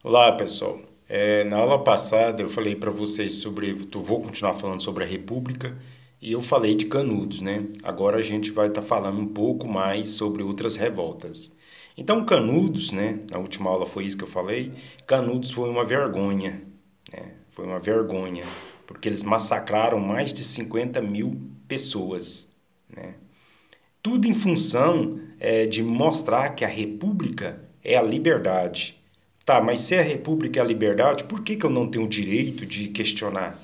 Olá, pessoal. Na aula passada eu falei para vocês sobre, eu vou continuar falando sobre a República e eu falei de Canudos, né? Agora a gente vai estar falando um pouco mais sobre outras revoltas. Então, Canudos, né? Na última aula foi isso que eu falei. Canudos foi uma vergonha, né? Foi uma vergonha, porque eles massacraram mais de 50 mil pessoas, né? Tudo em função de mostrar que a república é a liberdade. Tá, mas se a república é a liberdade, por que eu não tenho o direito de questionar?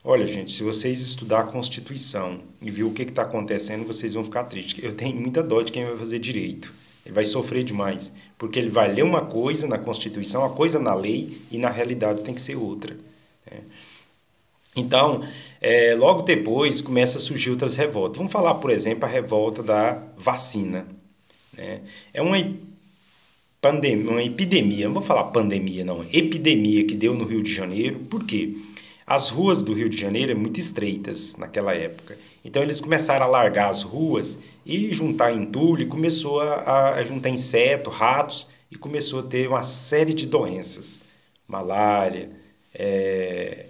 Olha, gente, se vocês estudar a Constituição e ver o que está acontecendo, vocês vão ficar tristes. Eu tenho muita dó de quem vai fazer direito. Ele vai sofrer demais, porque ele vai ler uma coisa na Constituição, uma coisa na lei, e na realidade tem que ser outra. Né? Então, logo depois começa a surgir outras revoltas. Vamos falar, por exemplo, a revolta da vacina. Né? É uma epidemia, não vou falar pandemia, não, epidemia que deu no Rio de Janeiro. Por quê? As ruas do Rio de Janeiro eram muito estreitas naquela época. Então eles começaram a largar as ruas e juntar entulho, e começou a juntar insetos, ratos, e começou a ter uma série de doenças. Malária, é,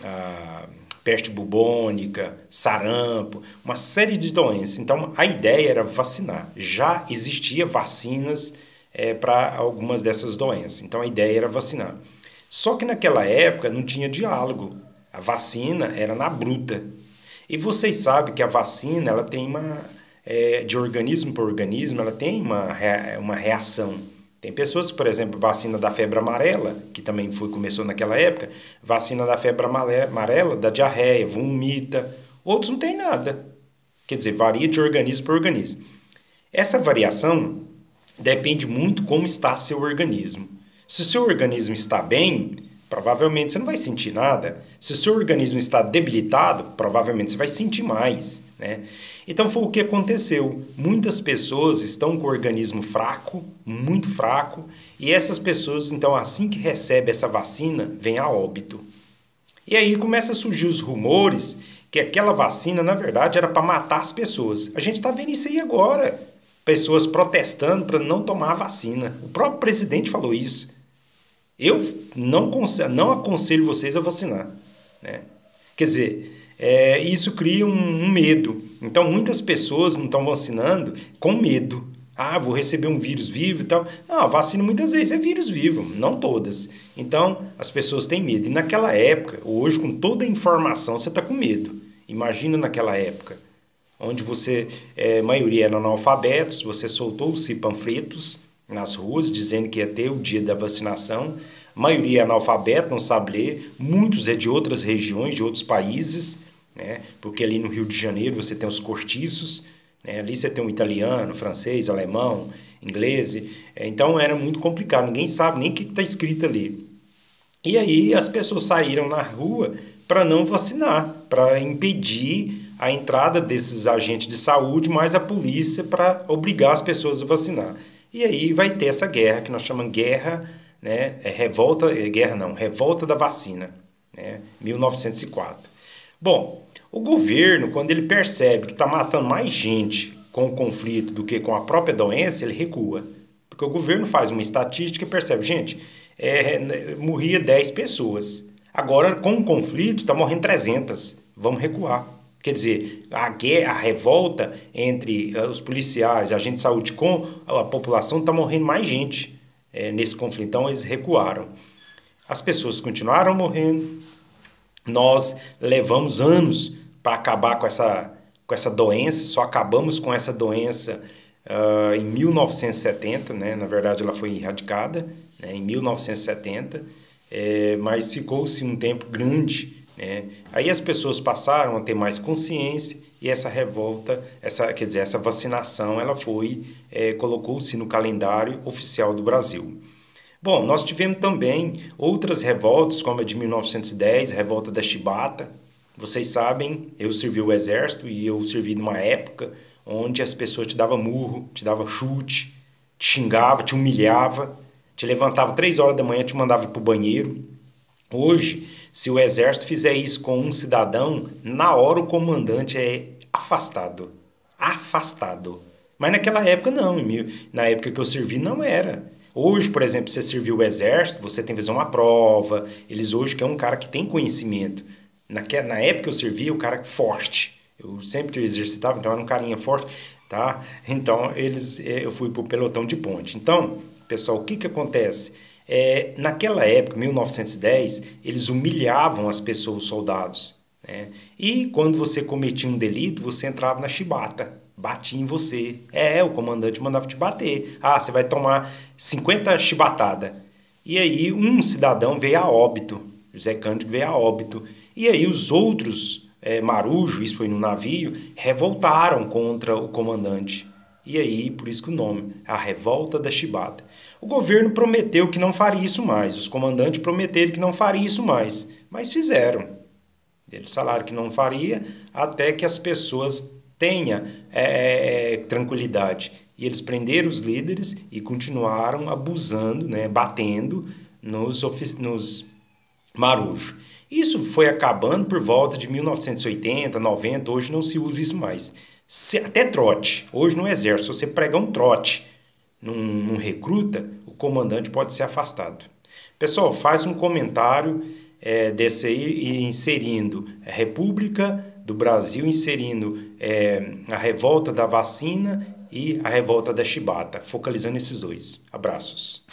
a peste bubônica, sarampo, uma série de doenças. Então a ideia era vacinar. Já existia vacinas para algumas dessas doenças. Então a ideia era vacinar. Só que naquela época não tinha diálogo. A vacina era na bruta. E vocês sabem que a vacina ela tem de organismo para organismo, ela tem uma reação. Tem pessoas que, por exemplo, vacina da febre amarela, que também começou naquela época, vacina da febre amarela, da diarreia, vomita. Outros não tem nada. Quer dizer, varia de organismo para organismo. Essa variação depende muito como está seu organismo. Se o seu organismo está bem, provavelmente você não vai sentir nada. Se o seu organismo está debilitado, provavelmente você vai sentir mais, né? Então foi o que aconteceu. Muitas pessoas estão com o organismo fraco, muito fraco, e essas pessoas, então, assim que recebem essa vacina, vem a óbito. E aí começa a surgir os rumores que aquela vacina, na verdade, era para matar as pessoas. A gente está vendo isso aí agora. Pessoas protestando para não tomar a vacina. O próprio presidente falou isso. Eu não aconselho vocês a vacinar. Né? Quer dizer, isso cria um medo. Então, muitas pessoas não estão vacinando com medo. Ah, vou receber um vírus vivo e tal. Não, a vacina muitas vezes é vírus vivo, não todas. Então, as pessoas têm medo. E naquela época, hoje, com toda a informação, você está com medo. Imagina naquela época, onde a maioria eram analfabetos, você soltou-se panfletos nas ruas dizendo que ia ter o dia da vacinação. A maioria é analfabeto, não sabe ler. Muitos é de outras regiões, de outros países, né? Porque ali no Rio de Janeiro você tem os cortiços, né? Ali você tem um italiano, francês, alemão, inglês. Então era muito complicado, ninguém sabe nem o que está escrito ali. E aí as pessoas saíram na rua para não vacinar, para impedir a entrada desses agentes de saúde, mais a polícia para obrigar as pessoas a vacinar. E aí vai ter essa guerra que nós chamamos guerra, né? Revolta da vacina, né? 1904. Bom, o governo, quando ele percebe que está matando mais gente com o conflito do que com a própria doença, ele recua. Porque o governo faz uma estatística e percebe, gente, morria 10 pessoas. Agora, com o conflito, está morrendo 300. Vamos recuar. Quer dizer, a revolta entre os policiais, a agente de saúde com a população está morrendo mais gente nesse conflito. Então, eles recuaram. As pessoas continuaram morrendo. Nós levamos anos para acabar com essa doença. Só acabamos com essa doença em 1970, né? Na verdade, ela foi erradicada, né? Em 1970, mas ficou-se um tempo grande, né? Aí as pessoas passaram a ter mais consciência e essa revolta, essa vacinação, ela colocou-se no calendário oficial do Brasil. Bom, nós tivemos também outras revoltas, como a de 1910, a revolta da Chibata. Vocês sabem, eu servi o exército e eu servi numa época onde as pessoas te davam murro, te davam chute, te xingava, te humilhava, te levantava 3 horas da manhã e te mandava para o banheiro. Hoje, se o exército fizer isso com um cidadão, na hora o comandante é afastado. Afastado. Mas naquela época não, na época que eu servi não era. Hoje, por exemplo, você serviu o exército, você tem que fazer uma prova. Eles hoje querem um cara que tem conhecimento. Na época que eu servia, o cara forte. Eu sempre exercitava, então era um carinha forte, tá? Então, eu fui pro pelotão de ponte. Então, pessoal, o que que acontece? Naquela época, 1910, eles humilhavam as pessoas, os soldados, né? E quando você cometia um delito, você entrava na chibata, batia em você. O comandante mandava te bater. Ah, você vai tomar 50 chibatadas. E aí um cidadão veio a óbito, José Cândido veio a óbito. E aí os outros marujos, isso foi no navio, revoltaram contra o comandante. E aí, por isso que o nome, a Revolta da Chibata. O governo prometeu que não faria isso mais, os comandantes prometeram que não faria isso mais, mas fizeram. Eles falaram que não faria até que as pessoas tenham tranquilidade. E eles prenderam os líderes e continuaram abusando, né, batendo nos marujos. Isso foi acabando por volta de 1980, 90, hoje não se usa isso mais. Até trote, hoje no exército, se você pregar um trote num recruta, o comandante pode ser afastado. Pessoal, faz um comentário desse aí e inserindo a República do Brasil, inserindo a revolta da vacina e a revolta da chibata, focalizando esses dois. Abraços.